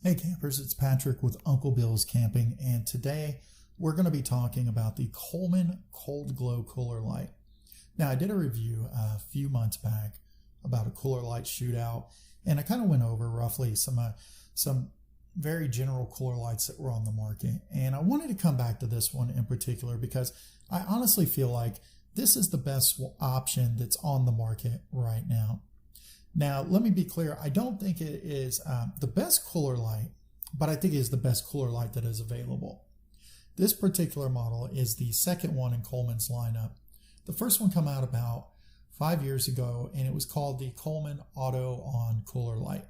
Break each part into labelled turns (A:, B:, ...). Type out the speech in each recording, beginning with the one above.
A: Hey campers, it's Patrick with Uncle Bill's Camping, and today we're going to be talking about the Coleman Cold Glow Cooler Light. Now, I did a review a few months back about a cooler light shootout, and I kind of went over roughly some very general cooler lights that were on the market, and I wanted to come back to this one in particular because I honestly feel like this is the best option that's on the market right now. Now, let me be clear. I don't think it is the best cooler light, but I think it is the best cooler light that is available. This particular model is the second one in Coleman's lineup. The first one came out about 5 years ago, and it was called the Coleman Auto On Cooler Light.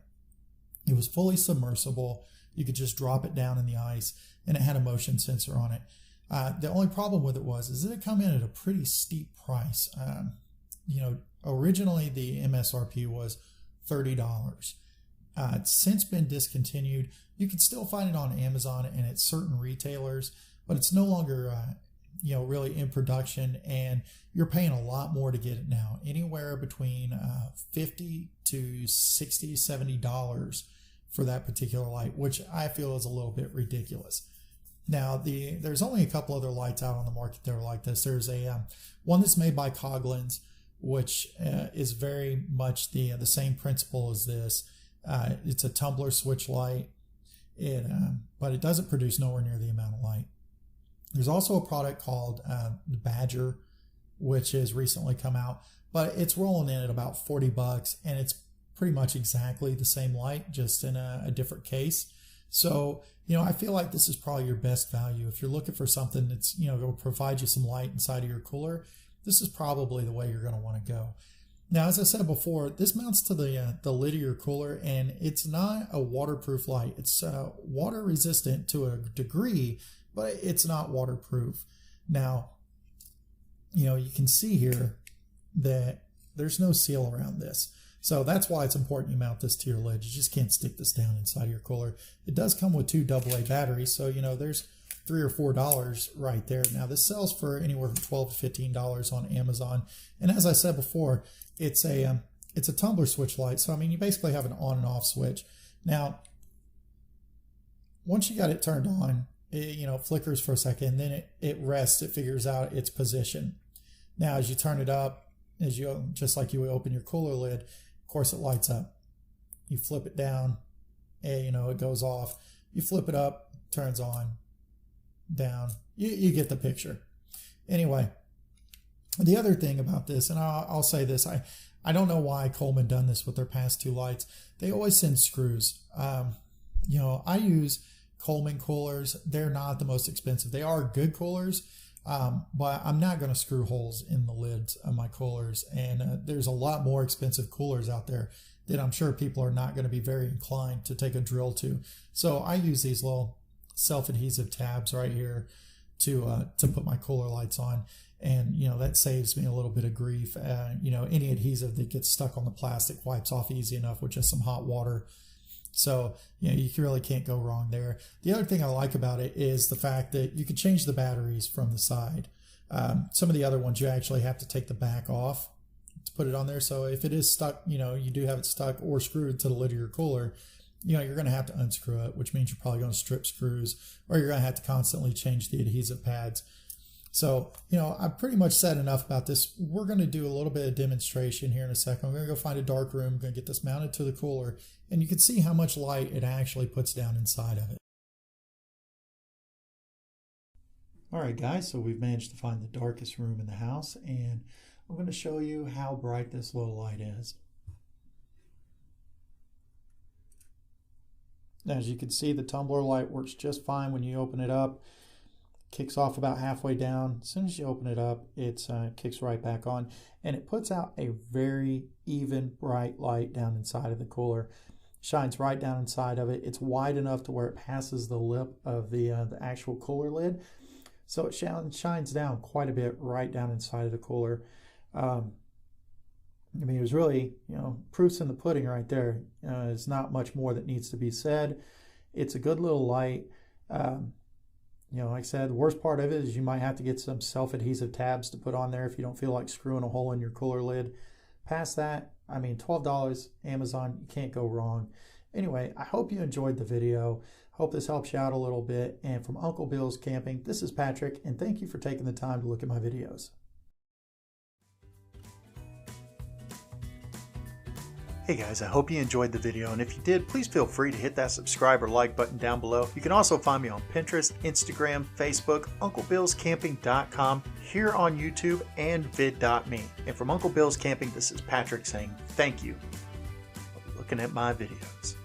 A: It was fully submersible. You could just drop it down in the ice, and it had a motion sensor on it. The only problem with it was that it come in at a pretty steep price. Originally the MSRP was $30. It's since been discontinued. You can still find it on Amazon and at certain retailers, but it's no longer really in production, and you're paying a lot more to get it now, anywhere between $50 to $60, $70 for that particular light, which I feel is a little bit ridiculous. Now, there's only a couple other lights out on the market that are like this. There's a one that's made by Coleman, which is very much the same principle as this. It's a Tumbler switch light, but it doesn't produce nowhere near the amount of light. There's also a product called the Badger, which has recently come out, but it's rolling in at about $40, and it's pretty much exactly the same light, just in a different case. So, I feel like this is probably your best value. If you're looking for something that's, going to provide you some light inside of your cooler, this is probably the way you're going to want to go. Now, as I said before, this mounts to the lid of your cooler, and it's not a waterproof light. It's water resistant to a degree, but it's not waterproof. Now, you can see here that there's no seal around this. So that's why it's important you mount this to your lid. You just can't stick this down inside of your cooler. It does come with 2 AA batteries, so there's $3 or $4 right there. Now, this sells for anywhere from $12 to $15 on Amazon. And as I said before, it's a tumbler switch light. So, you basically have an on and off switch. Now, once you got it turned on, it flickers for a second, then it rests, it figures out its position. Now, as you turn it up, just like you would open your cooler lid, of course it lights up. You flip it down, and it goes off. You flip it up, turns on, down. You get the picture. Anyway, the other thing about this, and I'll say this, I don't know why Coleman done this with their past 2 lights. They always send screws. I use Coleman coolers. They're not the most expensive. They are good coolers, but I'm not going to screw holes in the lids of my coolers. And there's a lot more expensive coolers out there that I'm sure people are not going to be very inclined to take a drill to. So I use these little self-adhesive tabs right here to put my cooler lights on, and that saves me a little bit of grief. Any adhesive that gets stuck on the plastic wipes off easy enough with just some hot water. So you really can't go wrong there. The other thing I like about it is the fact that you can change the batteries from the side. Some of the other ones you actually have to take the back off to put it on there. So if it is stuck, you do have it stuck or screwed to the lid of your cooler, you're going to have to unscrew it, which means you're probably going to strip screws, or you're going to have to constantly change the adhesive pads. So, I've pretty much said enough about this. We're going to do a little bit of demonstration here in a second. We're going to go find a dark room. We're going to get this mounted to the cooler, and you can see how much light it actually puts down inside of it. All right, guys, so we've managed to find the darkest room in the house, and I'm going to show you how bright this little light is. As you can see, the tumbler light works just fine when you open it up. Kicks off about halfway down. As soon as you open it up, it kicks right back on, and it puts out a very even, bright light down inside of the cooler. Shines right down inside of it. It's wide enough to where it passes the lip of the actual cooler lid, so it shines down quite a bit right down inside of the cooler. It was really, proof's in the pudding right there. There's not much more that needs to be said. It's a good little light. Like I said, the worst part of it is you might have to get some self-adhesive tabs to put on there if you don't feel like screwing a hole in your cooler lid. Past that, $12, Amazon, you can't go wrong. Anyway, I hope you enjoyed the video. Hope this helps you out a little bit. And from Uncle Bill's Camping, this is Patrick, and thank you for taking the time to look at my videos. Hey guys, I hope you enjoyed the video, and if you did, please feel free to hit that subscribe or like button down below. You can also find me on Pinterest, Instagram, Facebook, UncleBillsCamping.com, here on YouTube, and vid.me. And from Uncle Bill's Camping, this is Patrick saying thank you for looking at my videos.